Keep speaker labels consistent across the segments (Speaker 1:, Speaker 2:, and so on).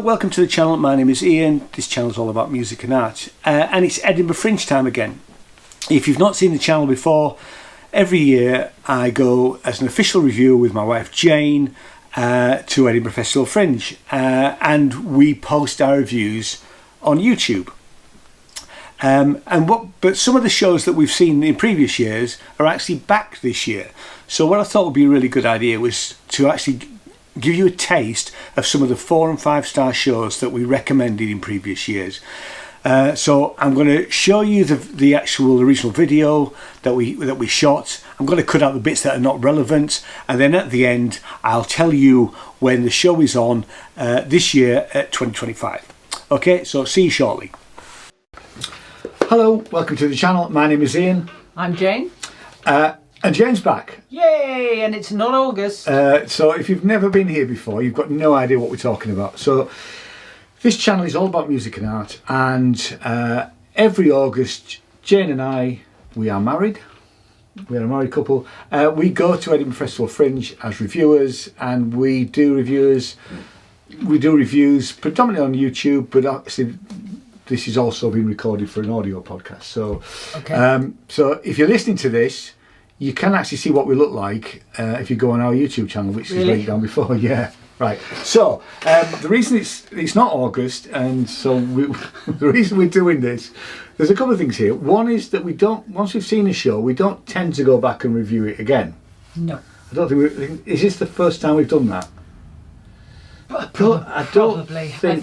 Speaker 1: welcome to the channel. My name is Ian. This channel is all about music and art, and it's Edinburgh Fringe time again. If you've not seen the channel before, every year I go as an official reviewer with my wife Jane to Edinburgh Festival Fringe, and we post our reviews on YouTube. But some of the shows that we've seen in previous years are actually back this year. So what I thought would be a really good idea was to actually give you a taste of some of the 4 and 5 star shows that we recommended in previous years. So I'm going to show you the actual original video that we shot. I'm going to cut out the bits that are not relevant, and then at the end I'll tell you when the show is on this year at 2025. Okay, so see you shortly. Hello, welcome to the channel. My name is Ian.
Speaker 2: I'm Jane.
Speaker 1: And Jane's back.
Speaker 2: Yay! And it's not August.
Speaker 1: So if you've never been here before, you've got no idea what we're talking about. So this channel is all about music and art, and every August, Jane and I, we are married. We are a married couple. We go to Edinburgh Festival Fringe as reviewers, and we do reviews predominantly on YouTube, but actually this is also being recorded for an audio podcast. So, okay. So if you're listening to this, you can actually see what we look like if you go on our YouTube channel, which is linked down before. Yeah, right. So the reason it's not August, and so the reason we're doing this, there's a couple of things here. One is that we don't, once we've seen a show, we don't tend to go back and review it again.
Speaker 2: No.
Speaker 1: I don't think is this the first time we've done that?
Speaker 2: Probably. I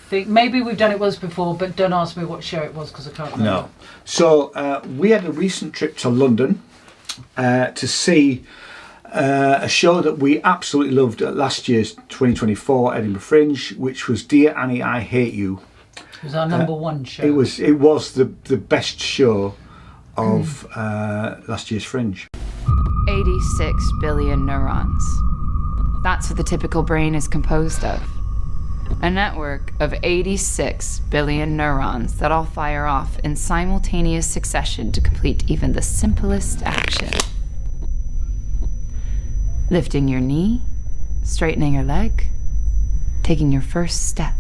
Speaker 2: think maybe we've done it once before, but don't ask me what show it was because I can't remember.
Speaker 1: No. So we had a recent trip to London to see a show that we absolutely loved at last year's 2024 Edinburgh Fringe, which was Dear Annie, I Hate You.
Speaker 2: It was our number one show.
Speaker 1: It was the best show of last year's Fringe.
Speaker 3: 86 billion neurons. That's what the typical brain is composed of. A network of 86 billion neurons that all fire off in simultaneous succession to complete even the simplest action. Lifting your knee, straightening your leg, taking your first step.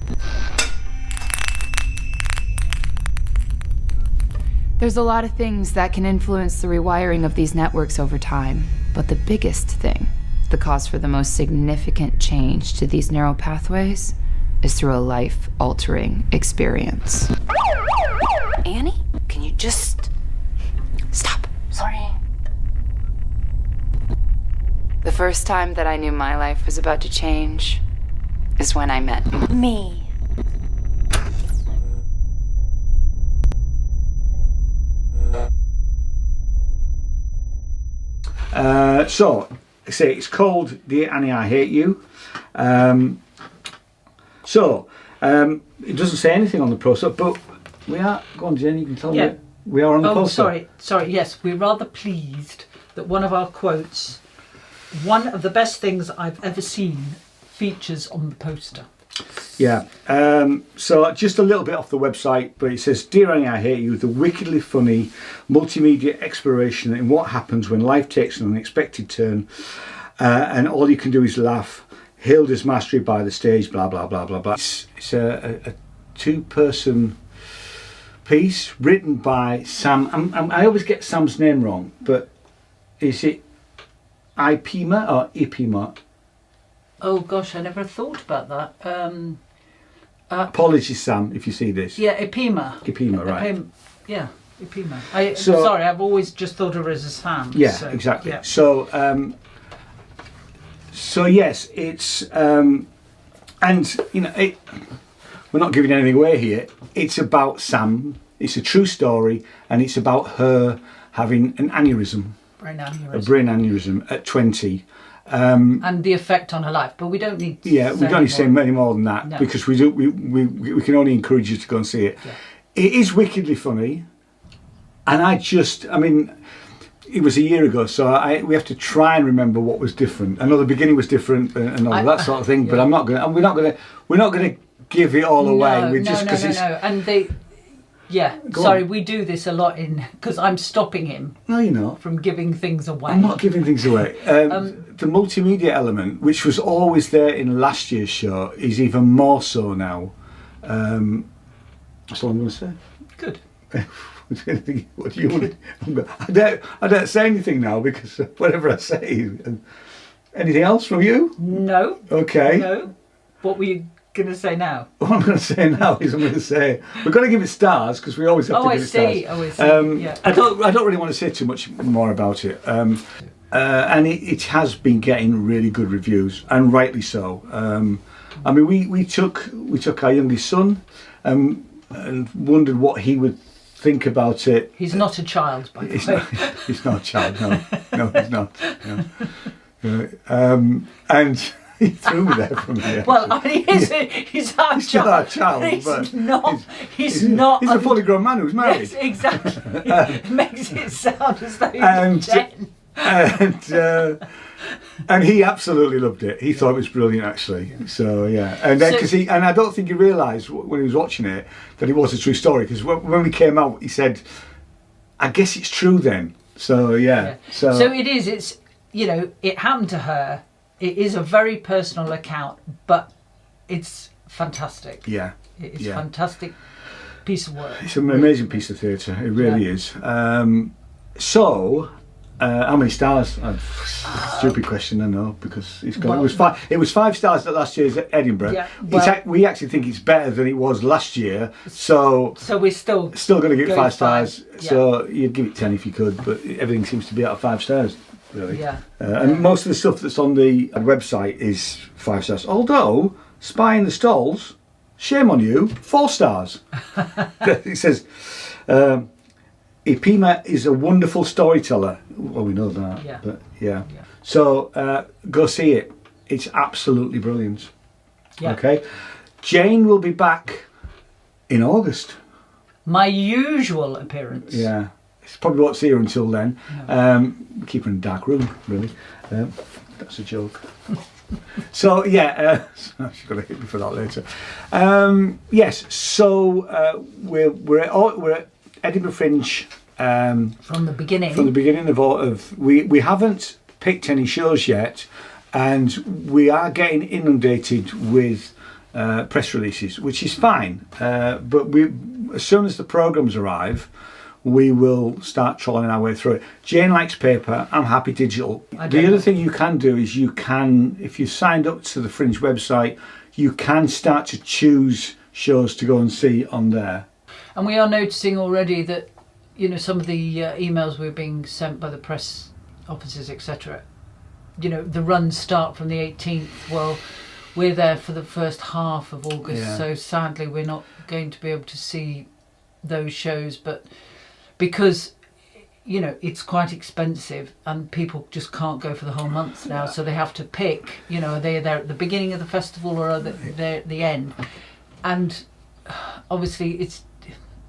Speaker 3: There's a lot of things that can influence the rewiring of these networks over time, but the biggest thing, the cause for the most significant change to these neural pathways, is through a life-altering experience. Annie, can you just stop? Sorry. The first time that I knew my life was about to change is when I met me.
Speaker 1: So, it's called Dear Annie, I Hate You. It doesn't say anything on the poster, but we are, go on Jen, you can tell me, we are on the poster.
Speaker 2: Sorry, yes, we're rather pleased that one of our quotes, one of the best things I've ever seen, features on the poster.
Speaker 1: Yeah, so just a little bit off the website, but it says, Dear Annie, I Hate You, the wickedly funny multimedia exploration in what happens when life takes an unexpected turn, and all you can do is laugh. Hilda's mastery by the stage, blah, blah, blah, blah, blah. It's a 2-person piece written by Sam. I always get Sam's name wrong, but is it Ipima or Ipima?
Speaker 2: Oh gosh, I never thought about that.
Speaker 1: Apologies, Sam, if you see this.
Speaker 2: Yeah, Ipima.
Speaker 1: Ipima, right.
Speaker 2: Ipima. Sorry, I've always just thought of her as a Sam.
Speaker 1: Yeah, so, exactly. Yeah. So yes, it's and you know, we're not giving anything away here. It's about Sam. It's a true story, and it's about her having an aneurysm, a brain aneurysm at 20,
Speaker 2: and the effect on her life. But we don't need.
Speaker 1: We don't need to say any more than that, because we can only encourage you to go and see it. Yeah. It is wickedly funny, and I mean. It was a year ago, so we have to try and remember what was different. I know the beginning was different and all that sort of thing, but we're not going to give it all away.
Speaker 2: No. And Yeah,
Speaker 1: Go
Speaker 2: sorry,
Speaker 1: on.
Speaker 2: we do this a lot because I'm stopping him
Speaker 1: No, you're not.
Speaker 2: from giving things away.
Speaker 1: I'm not giving things away. The multimedia element, which was always there in last year's show, is even more so now. That's all I'm going to say.
Speaker 2: Good.
Speaker 1: What do you want? I don't say anything now because whatever I say. Anything else from you?
Speaker 2: No.
Speaker 1: Okay.
Speaker 2: No. What were you going to say now?
Speaker 1: What I'm going to say now is I'm going to say we've got to give it stars because we always have to give it stars.
Speaker 2: Oh, I see. Yeah.
Speaker 1: I don't really want to say too much more about it. And it has been getting really good reviews, and rightly so. I mean, we took our youngest son and wondered what he would think about it.
Speaker 2: He's not a child, by the way.
Speaker 1: He's not a child. No, he's not. No. And he threw me there from there.
Speaker 2: Well, I mean, he's our
Speaker 1: He's still our child,
Speaker 2: He's
Speaker 1: but
Speaker 2: not. He's not.
Speaker 1: He's a fully grown man who's married.
Speaker 2: Yes, exactly. It makes it sound as though
Speaker 1: And-
Speaker 2: he's 10.
Speaker 1: And he absolutely loved it. He thought it was brilliant, actually. So yeah, and then because I don't think he realised when he was watching it that it was a true story. Because when we came out, he said, "I guess it's true then." So yeah. So
Speaker 2: it is. It's it happened to her. It is a very personal account, but it's fantastic.
Speaker 1: yeah,
Speaker 2: It's a fantastic piece of work.
Speaker 1: it's an amazing piece of theatre. It really is. How many stars? Stupid question, I know, because it's got, it was 5 stars at last year's Edinburgh.
Speaker 2: Yeah,
Speaker 1: we actually think it's better than it was last year, so
Speaker 2: we're still
Speaker 1: going to give it 5 stars.
Speaker 2: Yeah.
Speaker 1: So you'd give it 10 if you could, but everything seems to be out of 5 stars, really.
Speaker 2: Yeah.
Speaker 1: And most of the stuff that's on the website is 5 stars. Although Spy in the Stalls, shame on you, 4 stars. It says. Ipima is a wonderful storyteller. Well, we know that.
Speaker 2: Yeah.
Speaker 1: But yeah. So go see it. It's absolutely brilliant.
Speaker 2: Yeah.
Speaker 1: Okay. Jane will be back in August.
Speaker 2: My usual appearance.
Speaker 1: Yeah. It's probably won't see her until then.
Speaker 2: No.
Speaker 1: Keep her in a dark room, really. That's a joke. So yeah, she's going to hit me for that later. Yes. So we're at Edinburgh Fringe.
Speaker 2: From the beginning.
Speaker 1: From the beginning of we haven't picked any shows yet, and we are getting inundated with press releases, which is fine. But as soon as the programmes arrive, we will start trolling our way through it. Jane likes paper. I'm happy digital. The other thing you can do is if you signed up to the Fringe website, you can start to choose shows to go and see on there.
Speaker 2: And we are noticing already that, some of the emails we're being sent by the press offices, etc. The runs start from the 18th. Well, we're there for the first half of August, so sadly we're not going to be able to see those shows. But because, it's quite expensive and people just can't go for the whole month now, so they have to pick, are they there at the beginning of the festival or are they at the end? And obviously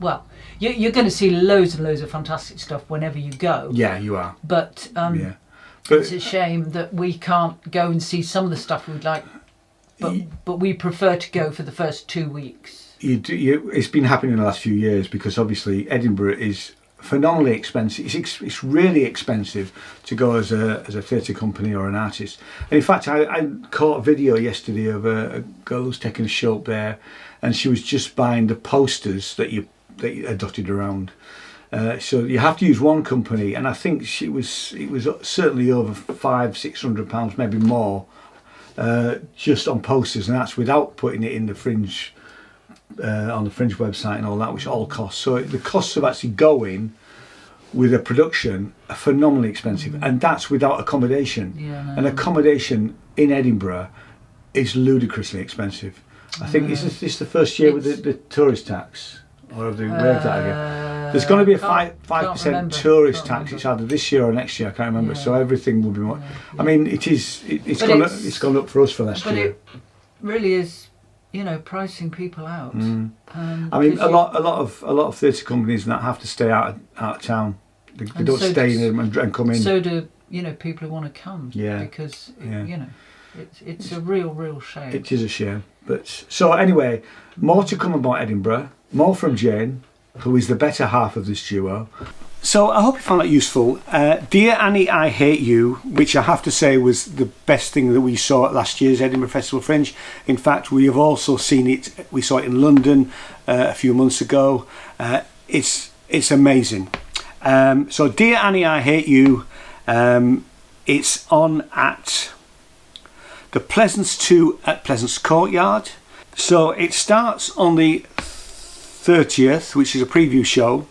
Speaker 2: well, you're going to see loads and loads of fantastic stuff whenever you go.
Speaker 1: Yeah, you are.
Speaker 2: But,
Speaker 1: but
Speaker 2: it's a shame that we can't go and see some of the stuff we'd like. But we prefer to go for the first 2 weeks.
Speaker 1: It's been happening in the last few years because obviously Edinburgh is phenomenally expensive. It's really expensive to go as a theatre company or an artist. And in fact, I caught a video yesterday of a girl who's taking a show up there, and she was just buying the posters that you dotted around. So you have to use one company, and I think it was certainly over £500-600, maybe more, just on posters, and that's without putting it in the Fringe on the Fringe website and all that, which all costs. So the costs of actually going with a production are phenomenally expensive, and that's without accommodation. And accommodation in Edinburgh is ludicrously expensive. I think is this the first year with the tourist tax, or have they waived that again? There's going to be a 5% tourist tax. It's either this year or next year. I can't remember. So everything will be more. I mean, it's gone up for us for last year.
Speaker 2: But it really is, pricing people out.
Speaker 1: I mean, a lot of theatre companies that have to stay out of town. They don't stay in and come in.
Speaker 2: So do people who want to come.
Speaker 1: Yeah.
Speaker 2: Because it's a real shame.
Speaker 1: It is a shame. But so anyway, more to come about Edinburgh. More from Jane. who is the better half of this duo. So I hope you found that useful. Dear Annie, I Hate You, which I have to say was the best thing that we saw at last year's Edinburgh Festival Fringe. In fact, we have also seen it, we saw it in London a few months ago. It's amazing. So Dear Annie, I Hate You, it's on at the Pleasance 2 at Pleasance Courtyard. So it starts on the 30th, which is a preview show,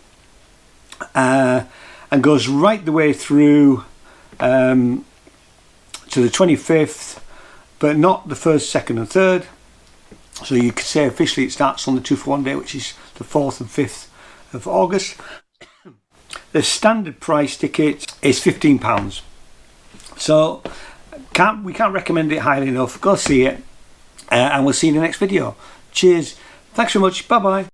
Speaker 1: and goes right the way through to the 25th, but not the 1st, 2nd and 3rd. So you could say officially it starts on the 2 for 1 day, which is the 4th and 5th of August. The standard price ticket is £15. So we can't recommend it highly enough. Go see it, and we'll see you in the next video. Cheers. Thanks so much. Bye bye.